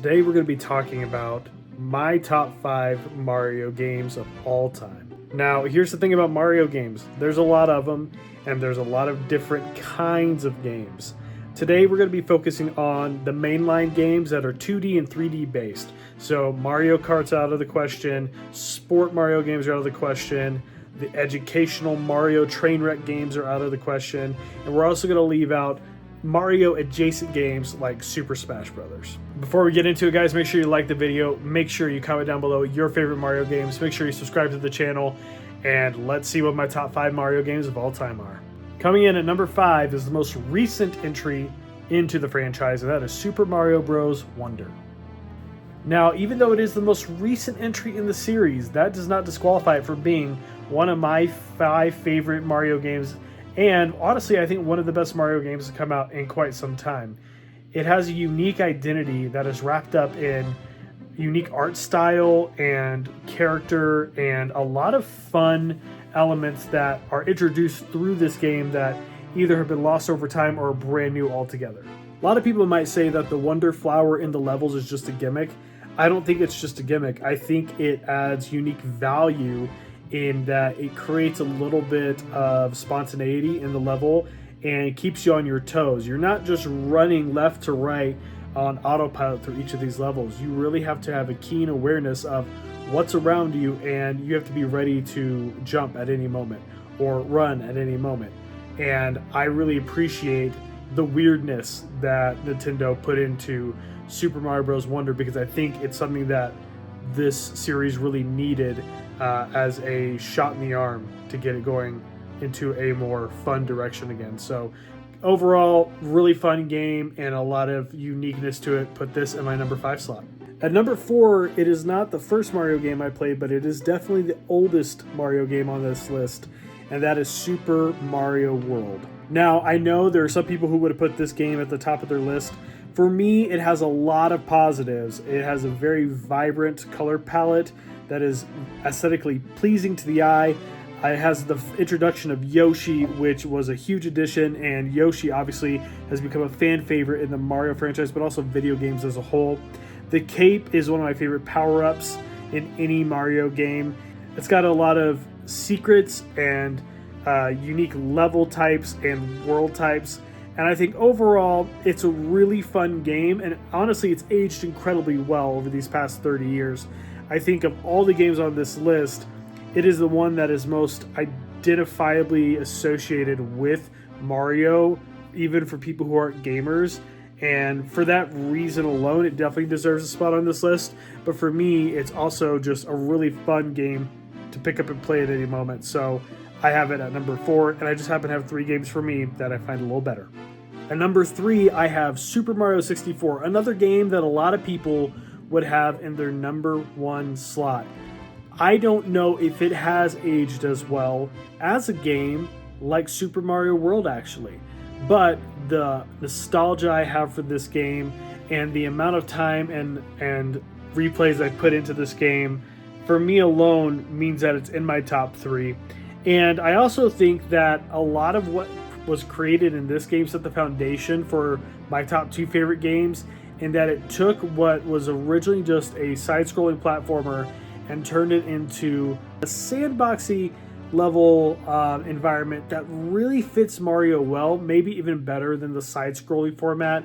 Today we're going to be talking about my top 5 Mario games of all time. Now, here's the thing about Mario games. There's a lot of them, and there's a lot of different kinds of games. Today we're going to be focusing on the mainline games that are 2D and 3D based. So Mario Kart's out of the question, sport Mario games are out of the question, the educational Mario Trainwreck games are out of the question, and we're also going to leave out Mario adjacent games like Super Smash Brothers. Before we get into it, guys, make sure you like the video, make sure you comment down below your favorite Mario games, make sure you subscribe to the channel, and let's see what my top 5 Mario games of all time are. Coming in at number 5 is the most recent entry into the franchise, and that is Super Mario Bros. Wonder. Now, even though it is the most recent entry in the series, that does not disqualify it from being one of my 5 favorite Mario games, and honestly, I think one of the best Mario games to come out in quite some time. It has a unique identity that is wrapped up in unique art style and character and a lot of fun elements that are introduced through this game that either have been lost over time or are brand new altogether. A lot of people might say that the Wonder Flower in the levels is just a gimmick. I don't think it's just a gimmick. I think it adds unique value in that it creates a little bit of spontaneity in the level and keeps you on your toes. You're not just running left to right on autopilot through each of these levels. You really have to have a keen awareness of what's around you, and you have to be ready to jump at any moment or run at any moment. And I really appreciate the weirdness that Nintendo put into Super Mario Bros. Wonder, because I think it's something that this series really needed as a shot in the arm to get it going into a more fun direction again. So overall, really fun game and a lot of uniqueness to it. Put this in my number 5 slot. At number 4, it is not the first Mario game I played, but it is definitely the oldest Mario game on this list, and that is Super Mario World. Now, I know there are some people who would have put this game at the top of their list. For me, it has a lot of positives. It has a very vibrant color palette that is aesthetically pleasing to the eye. It has the introduction of Yoshi, which was a huge addition, and Yoshi obviously has become a fan favorite in the Mario franchise, but also video games as a whole. The cape is one of my favorite power-ups in any Mario game. It's got a lot of secrets and unique level types and world types. And I think overall, it's a really fun game, and honestly, it's aged incredibly well over these past 30 years. I think of all the games on this list, it is the one that is most identifiably associated with Mario, even for people who aren't gamers. And for that reason alone, it definitely deserves a spot on this list. But for me, it's also just a really fun game to pick up and play at any moment. So I have it at number 4, and I just happen to have 3 games for me that I find a little better. At number 3, I have Super Mario 64, another game that a lot of people would have in their number 1 slot. I don't know if it has aged as well as a game like Super Mario World actually, but the nostalgia I have for this game and the amount of time and replays I put into this game, for me alone, means that it's in my top 3. And I also think that a lot of what was created in this game set the foundation for my top 2 favorite games, in that it took what was originally just a side-scrolling platformer and turned it into a sandboxy level environment that really fits Mario well, maybe even better than the side-scrolling format,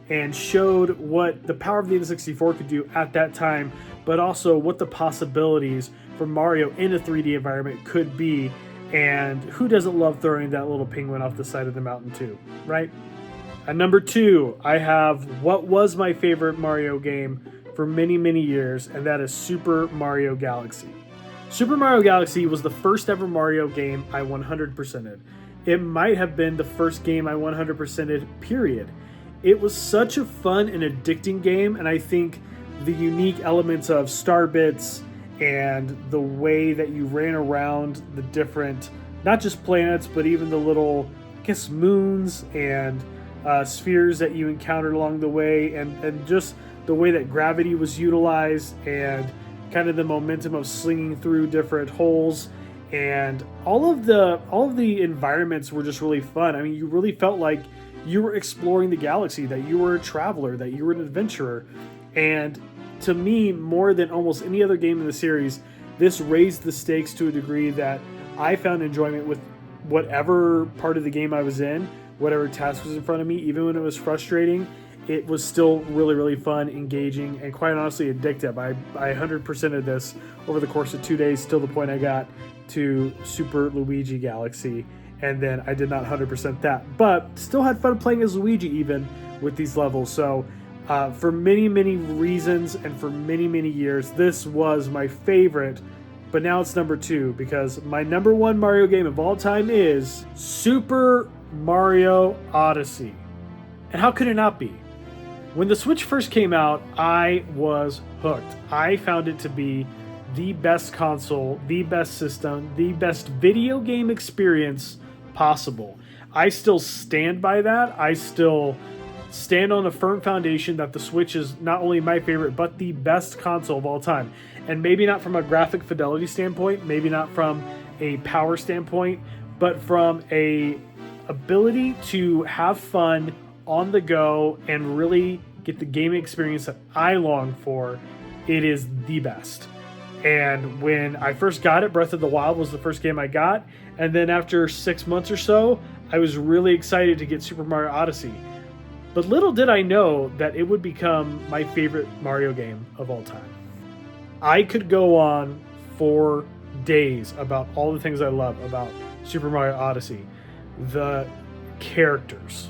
and showed what the power of the N64 could do at that time, but also what the possibilities for Mario in a 3D environment could be. And who doesn't love throwing that little penguin off the side of the mountain too, right? At number 2, I have what was my favorite Mario game for many, many years, and that is Super Mario Galaxy. Super Mario Galaxy was the first ever Mario game I 100%ed. It might have been the first game I 100%ed, period. It was such a fun and addicting game, and I think the unique elements of star bits and the way that you ran around the different, not just planets, but even the little, I guess, moons and spheres that you encountered along the way, and just the way that gravity was utilized and kind of the momentum of slinging through different holes, and all of the environments were just really fun. I mean, you really felt like you were exploring the galaxy, that you were a traveler, that you were an adventurer. And to me, more than almost any other game in the series, this raised the stakes to a degree that I found enjoyment with whatever part of the game I was in, whatever task was in front of me. Even when it was frustrating, it was still really, really fun, engaging, and quite honestly addictive. I 100%ed this over the course of 2 days, till the point I got to Super Luigi Galaxy, and then I did not 100% that, but still had fun playing as Luigi even with these levels. So for many, many reasons and for many, many years, this was my favorite, but now it's number 2 because my number 1 Mario game of all time is Super Mario Odyssey. And how could it not be? When the Switch first came out, I was hooked. I found it to be the best console, the best system, the best video game experience possible. I still stand by that. I still stand on a firm foundation that the Switch is not only my favorite, but the best console of all time. And maybe not from a graphic fidelity standpoint, maybe not from a power standpoint, but from a ability to have fun on the go and really get the gaming experience that I long for. It is the best. And when I first got it, Breath of the Wild was the first game I got. And then after 6 months or so, I was really excited to get Super Mario Odyssey. But little did I know that it would become my favorite Mario game of all time. I could go on for days about all the things I love about Super Mario Odyssey. The characters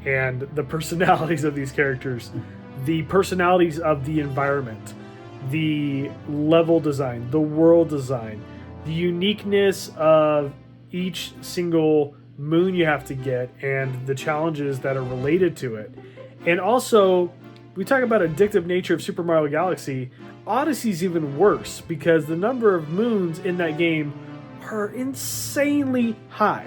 and the personalities of these characters, the personalities of the environment, the level design, the world design, the uniqueness of each single moon you have to get and the challenges that are related to it. And also, we talk about addictive nature of Super Mario Galaxy. Odyssey's even worse because the number of moons in that game are insanely high.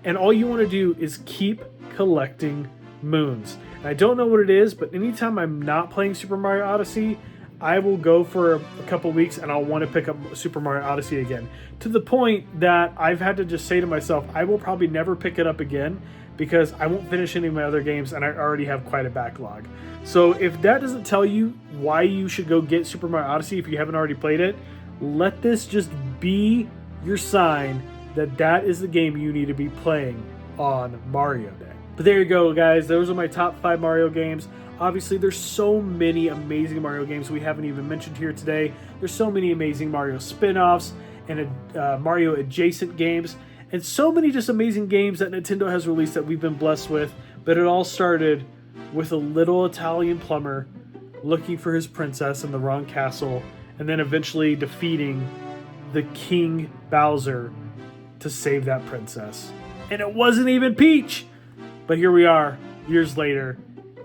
And all you want to do is keep collecting moons. And I don't know what it is, but anytime I'm not playing Super Mario Odyssey, I will go for a couple weeks and I'll want to pick up Super Mario Odyssey again. To the point that I've had to just say to myself, I will probably never pick it up again because I won't finish any of my other games and I already have quite a backlog. So if that doesn't tell you why you should go get Super Mario Odyssey if you haven't already played it, let this just be your sign that that is the game you need to be playing on Mario Day. But there you go, guys. Those are my top 5 Mario games. Obviously, there's so many amazing Mario games we haven't even mentioned here today. There's so many amazing Mario spin-offs and Mario adjacent games, and so many just amazing games that Nintendo has released that we've been blessed with. But it all started with a little Italian plumber looking for his princess in the wrong castle, and then eventually defeating the King Bowser to save that princess. And it wasn't even Peach! But here we are, years later,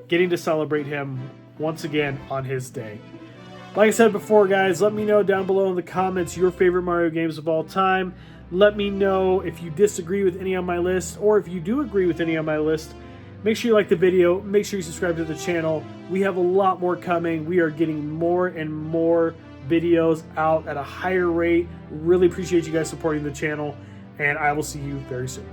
getting to celebrate him once again on his day. Like I said before, guys, let me know down below in the comments your favorite Mario games of all time. Let me know if you disagree with any on my list, or if you do agree with any on my list. Make sure you like the video. Make sure you subscribe to the channel. We have a lot more coming. We are getting more and more videos out at a higher rate. Really appreciate you guys supporting the channel, and I will see you very soon.